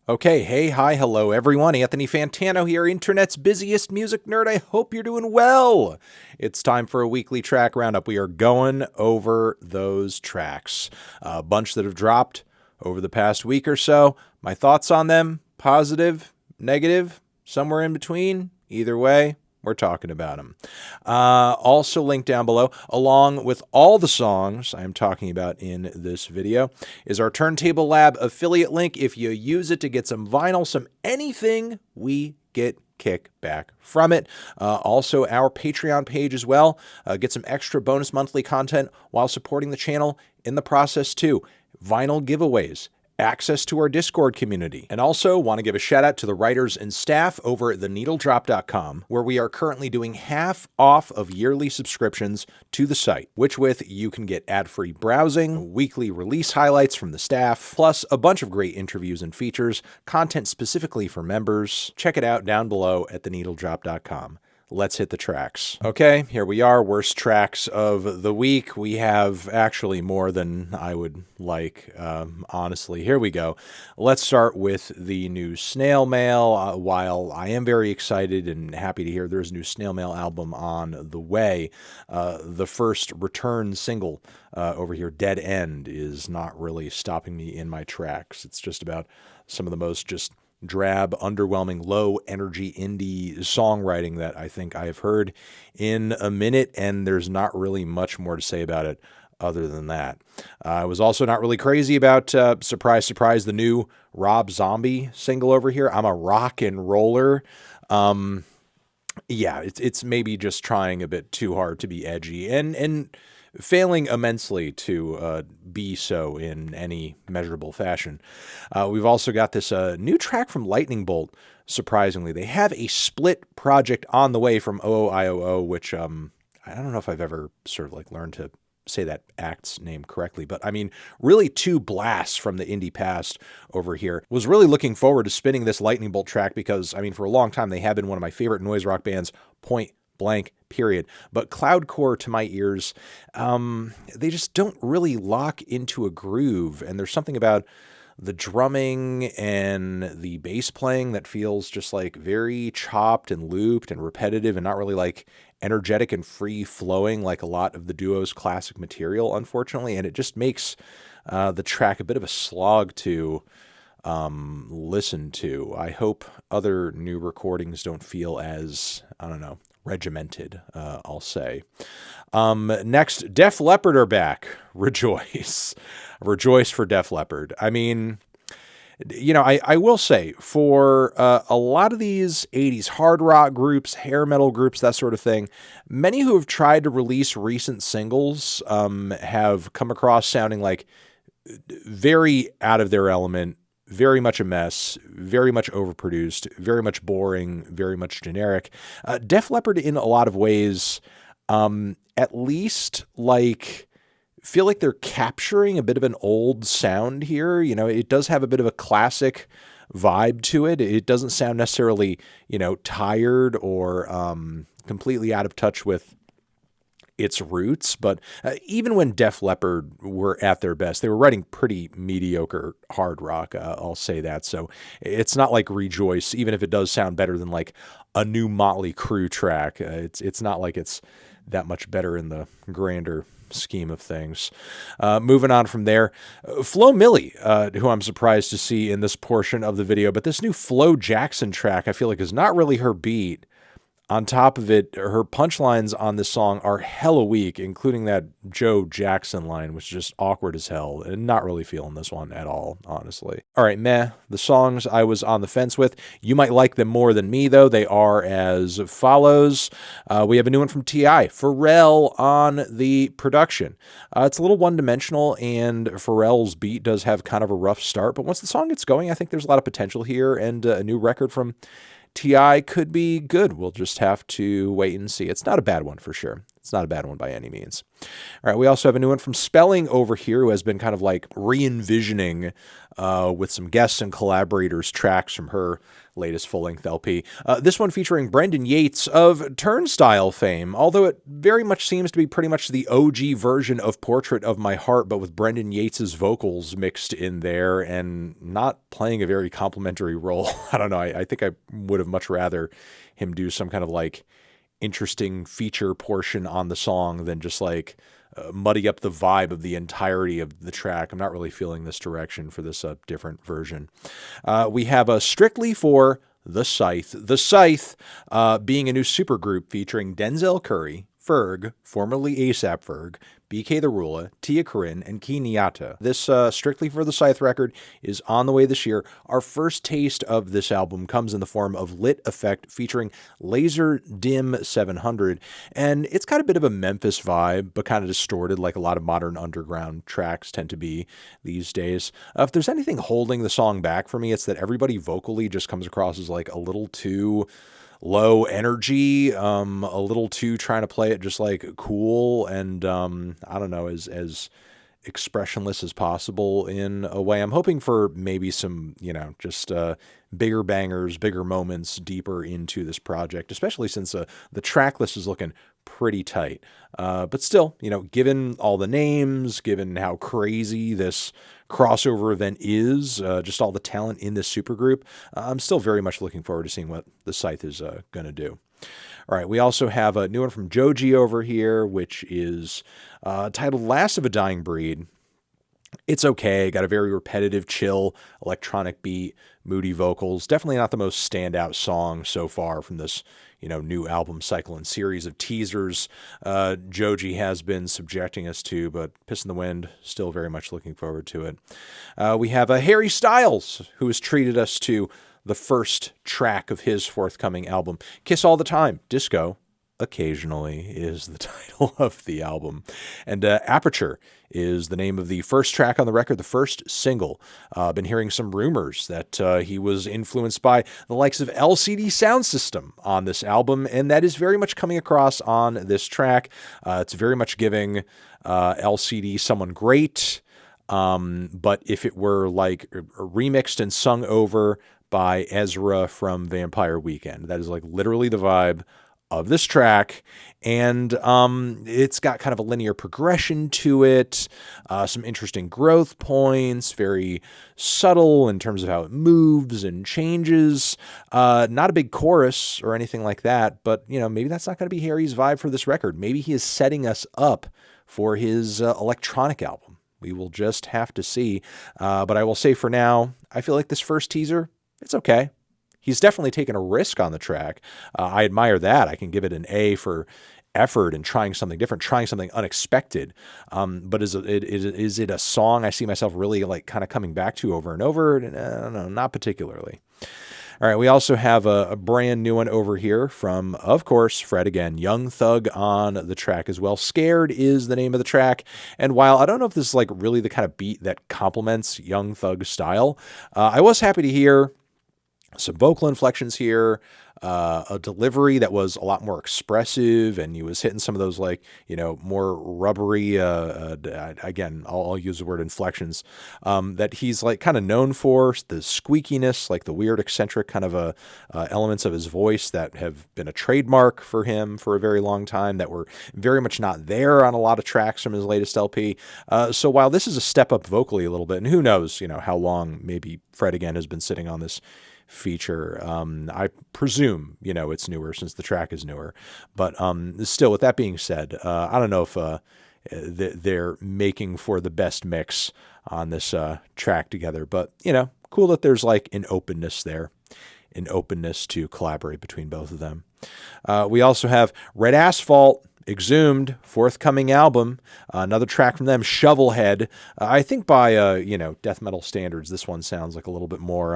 Okay, hey, hi, hello, everyone. Anthony Fantano here, internet's busiest music nerd. I hope you're doing well. It's time for a weekly track roundup. We are going over those tracks, a bunch that have dropped over the past week or so. My thoughts on them, positive, negative, somewhere in between. Either way, we're talking about them. Also linked down below, along with all the songs I'm talking about in this video, is our Turntable Lab affiliate link. If you use it to get some vinyl, some anything, we get kickback from it. Also, our Patreon page as well. Get some extra bonus monthly content while supporting the channel in the process too. Vinyl giveaways, access to our Discord community. And also want to give a shout out to the writers and staff over at theneedledrop.com, where we are currently doing half off of yearly subscriptions to the site, which with you can get ad-free browsing, weekly release highlights from the staff, plus a bunch of great interviews and features, content specifically for members. Check it out down below at theneedledrop.com. Let's hit the tracks. Okay, here we are, worst tracks of the week. We have actually more than I would like, honestly. Here we go. Let's start with the new Snail Mail. While I am very excited and happy to hear there's a new Snail Mail album on the way, the first return single over here, Dead End, is not really stopping me in my tracks. It's just about some of the most just drab, underwhelming, low-energy indie songwriting that I think I have heard in a minute, and there's not really much more to say about it other than that. I was also not really crazy about, surprise, surprise, the new Rob Zombie single over here, I'm a Rock and Roller. Yeah, it's maybe just trying a bit too hard to be edgy, and failing immensely to be so in any measurable fashion. We've also got this new track from Lightning Bolt, surprisingly. They have a split project on the way from OOIOO, which I don't know if I've ever sort of like learned to say that act's name correctly, but I mean, really two blasts from the indie past over here. Was really looking forward to spinning this Lightning Bolt track because, I mean, for a long time, they have been one of my favorite noise rock bands, point blank, period. But cloudcore, to my ears, they just don't really lock into a groove. And there's something about the drumming and the bass playing that feels just like very chopped and looped and repetitive and not really like energetic and free flowing like a lot of the duo's classic material, unfortunately. And it just makes the track a bit of a slog to listen to. I hope other new recordings don't feel as, I don't know, regimented, I'll say. Next, Def Leppard are back. Rejoice. Rejoice for Def Leppard. I mean, you know, I will say, for a lot of these 80s hard rock groups, hair metal groups, that sort of thing, many who have tried to release recent singles have come across sounding like very out of their element, very much a mess, very much overproduced, very much boring, very much generic. Def Leppard, in a lot of ways, at least like feel like they're capturing a bit of an old sound here. You know, it does have a bit of a classic vibe to it. It doesn't sound necessarily, you know, tired or completely out of touch with its roots, but even when Def Leppard were at their best, they were writing pretty mediocre hard rock, I'll say that. So it's not like Rejoice, even if it does sound better than like a new Motley Crue track. It's not like it's that much better in the grander scheme of things. Moving on from there, Flo Milli, who I'm surprised to see in this portion of the video, but this new Flo Jackson track I feel like is not really her beat. On top of it, her punchlines on this song are hella weak, including that Joe Jackson line, which is just awkward as hell, and not really feeling this one at all, honestly. All right, meh. The songs I was on the fence with. You might like them more than me, though. They are as follows. We have a new one from T.I., Pharrell on the production. It's a little one-dimensional, and Pharrell's beat does have kind of a rough start, but once the song gets going, I think there's a lot of potential here, and a new record from T.I. could be good. We'll just have to wait and see. It's not a bad one for sure. It's not a bad one by any means. All right, we also have a new one from Spelling over here, who has been kind of like re-envisioning with some guests and collaborators tracks from her latest full-length LP. This one featuring Brendan Yates of Turnstile fame, although it very much seems to be pretty much the OG version of Portrait of My Heart, but with Brendan Yates's vocals mixed in there and not playing a very complimentary role. I don't know. I think I would have much rather him do some kind of like interesting feature portion on the song than just like muddy up the vibe of the entirety of the track. I'm not really feeling this direction for this different version. We have a Strictly for the Scythe. The Scythe being a new supergroup featuring Denzel Curry, Ferg, formerly ASAP Ferg, Bktherula, Tia Corinne, and Kenyatta. This Strictly for the Scythe record is on the way this year. Our first taste of this album comes in the form of Lit Effect featuring LAZER Dim 700, and it's got a bit of a Memphis vibe, but kind of distorted like a lot of modern underground tracks tend to be these days. If there's anything holding the song back for me, it's that everybody vocally just comes across as like a little too low energy, a little too trying to play it just like cool and I don't know, as expressionless as possible in a way. I'm hoping for maybe some, just bigger bangers, bigger moments deeper into this project, especially since the track list is looking pretty tight. But still, given all the names, given how crazy this crossover event is, just all the talent in this supergroup, I'm still very much looking forward to seeing what the Scythe is going to do. All right, we also have a new one from Joji over here, which is titled Last of a Dying Breed. It's okay. Got a very repetitive, chill, electronic beat, moody vocals. Definitely not the most standout song so far from this, new album cycle and series of teasers Joji has been subjecting us to, but Piss in the Wind, still very much looking forward to it. We have Harry Styles, who has treated us to the first track of his forthcoming album, Kiss All the Time, Disco Occasionally is the title of the album. And Aperture is the name of the first track on the record, the first single. Been hearing some rumors that he was influenced by the likes of LCD Soundsystem on this album, and that is very much coming across on this track. It's very much giving LCD someone great, but if it were like remixed and sung over by Ezra from Vampire Weekend, that is like literally the vibe of this track, and it's got kind of a linear progression to it, some interesting growth points, very subtle in terms of how it moves and changes, not a big chorus or anything like that, but maybe that's not going to be Harry's vibe for this record. Maybe he is setting us up for his electronic album. We will just have to see, but I will say for now, I feel like this first teaser, it's okay. He's definitely taken a risk on the track. I admire that. I can give it an A for effort and trying something different, trying something unexpected. But is it a song I see myself really like kind of coming back to over and over? I don't know, not particularly. All right, we also have a brand new one over here from, of course, Fred again, Young Thug on the track as well. Scared is the name of the track. And while I don't know if this is like really the kind of beat that complements Young Thug's style, I was happy to hear some vocal inflections here, a delivery that was a lot more expressive, and he was hitting some of those like, more rubbery, again, I'll use the word inflections, that he's like kind of known for, the squeakiness, like the weird eccentric kind of elements of his voice that have been a trademark for him for a very long time, that were very much not there on a lot of tracks from his latest LP. So while this is a step up vocally a little bit, and who knows, how long maybe Fred again has been sitting on this feature. I presume, it's newer since the track is newer, but still, with that being said, I don't know if they're making for the best mix on this track together, but cool that there's like an openness there, an openness to collaborate between both of them. We also have Red Asphalt, Exhumed, forthcoming album, another track from them, Shovelhead. I think by, death metal standards, this one sounds like a little bit more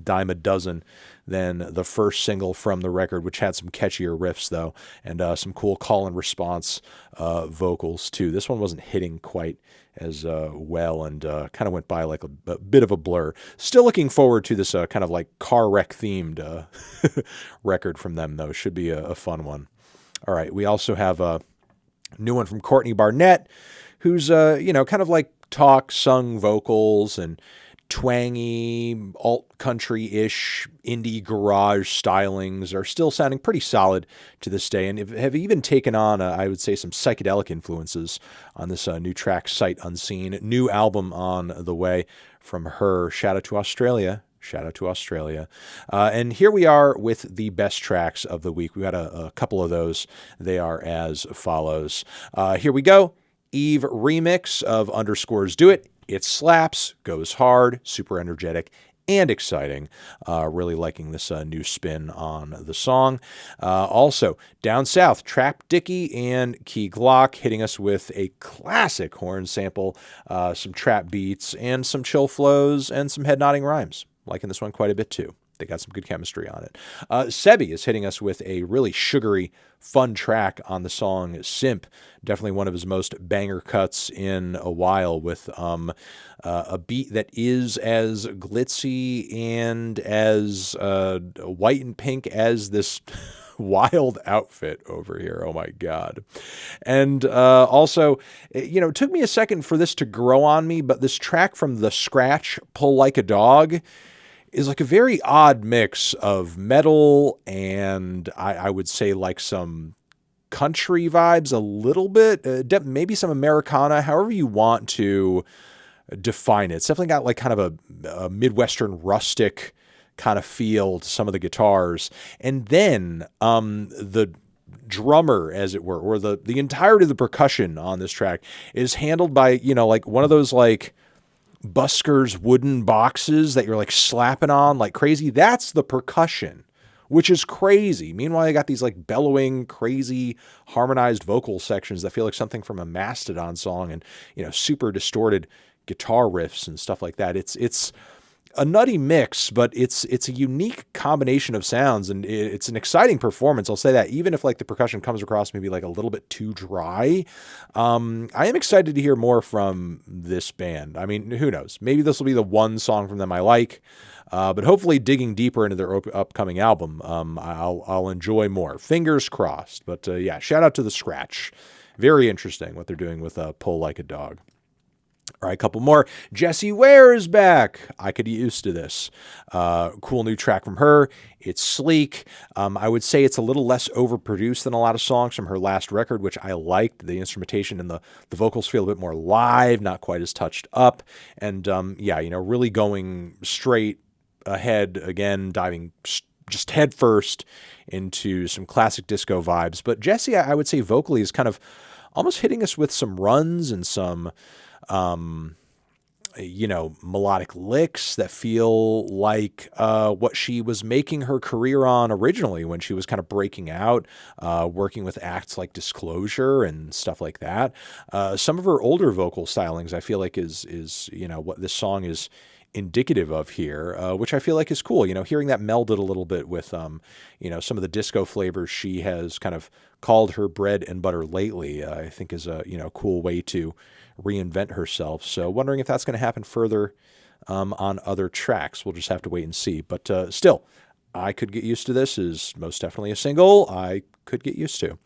dime a dozen than the first single from the record, which had some catchier riffs, though, and some cool call and response vocals, too. This one wasn't hitting quite as well and kind of went by like a bit of a blur. Still looking forward to this kind of like car wreck themed record from them, though. Should be a fun one. All right, we also have New one from Courtney Barnett, who's, you know, kind of like talk, sung vocals and twangy, alt-country-ish, indie garage stylings are still sounding pretty solid to this day, and have even taken on, I would say, some psychedelic influences on this new track, Sight Unseen. New album on the way from her. Shout out to Australia. Shout out to Australia. And here we are with the best tracks of the week. We've got a couple of those. They are as follows. Here we go. Yves remix of Underscore's Do It. It slaps, goes hard, super energetic, and exciting. Really liking this new spin on the song. Also, down south, Trap Dickey and Key Glock hitting us with a classic horn sample, some trap beats, and some chill flows, and some head-nodding rhymes. Liking this one quite a bit, too. They got some good chemistry on it. SEBii is hitting us with a really sugary, fun track on the song SiiMP. Definitely one of his most banger cuts in a while, with a beat that is as glitzy and as white and pink as this wild outfit over here. Oh my God. And also, you know, it took me a second for this to grow on me, but this track from The Scratch, Pull Like a Dog, is like a very odd mix of metal and I would say like some country vibes a little bit, maybe some Americana, however you want to define it. It's definitely got like kind of a Midwestern rustic kind of feel to some of the guitars. And then the drummer, as it were, or the entirety of the percussion on this track is handled by, you know, like one of those like buskers wooden boxes that you're like slapping on like crazy. That's the percussion, which is crazy. Meanwhile, I got these like bellowing, crazy harmonized vocal sections that feel like something from a Mastodon song, and, you know, super distorted guitar riffs and stuff like that. It's a nutty mix, but it's a unique combination of sounds, and it's an exciting performance. I'll say that, even if like the percussion comes across maybe like a little bit too dry. I am excited to hear more from this band. I mean, who knows? Maybe this will be the one song from them I like, but hopefully digging deeper into their upcoming album, I'll enjoy more. Fingers crossed. But yeah, shout out to The Scratch. Very interesting what they're doing with Pull Like a Dog. All right, a couple more. Jessie Ware is back. I could get used to this. Cool new track from her. It's sleek. I would say it's a little less overproduced than a lot of songs from her last record, which I liked. The instrumentation and the vocals feel a bit more live, not quite as touched up. And yeah, you know, really going straight ahead again, diving just head first into some classic disco vibes. But Jessie, I would say vocally is kind of almost hitting us with some runs and some you know, melodic licks that feel like what she was making her career on originally when she was kind of breaking out, working with acts like Disclosure and stuff like that. Some of her older vocal stylings I feel like is you know, what this song is indicative of here, which I feel like is cool. You know, hearing that melded a little bit with, you know, some of the disco flavors she has kind of called her bread and butter lately, I think is a, you know, cool way to reinvent herself. So wondering if that's going to happen further on other tracks. We'll just have to wait and see. But still, I Could Get Used to This is most definitely a single I could get used to.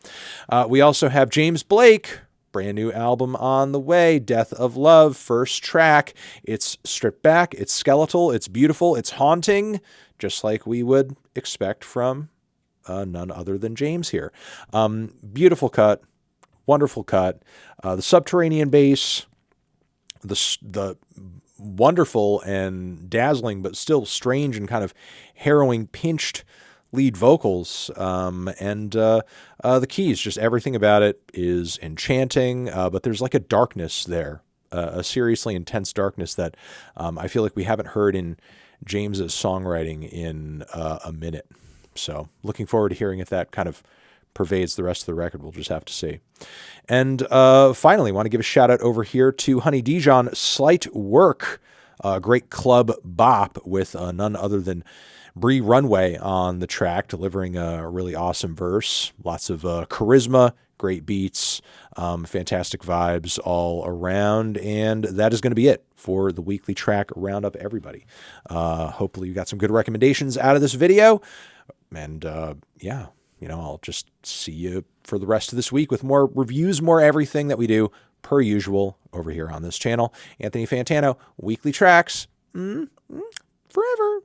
We also have James Blake. Brand new album on the way, Death of Love, first track. It's stripped back, it's skeletal, it's beautiful, it's haunting, just like we would expect from none other than James here. Beautiful cut, wonderful cut. The subterranean bass, the wonderful and dazzling, but still strange and kind of harrowing, pinched lead vocals, and the keys, just everything about it is enchanting, but there's like a darkness there, a seriously intense darkness that I feel like we haven't heard in James's songwriting in a minute. So looking forward to hearing if that kind of pervades the rest of the record. We'll just have to see. And finally, want to give a shout out over here to Honey Dijon, Slight Work, a great club bop with none other than Bree Runway on the track, delivering a really awesome verse. Lots of charisma, great beats, fantastic vibes all around. And that is going to be it for the weekly track roundup, everybody. Hopefully you got some good recommendations out of this video. And yeah, I'll just see you for the rest of this week with more reviews, more everything that we do per usual over here on this channel. Anthony Fantano, weekly tracks, forever.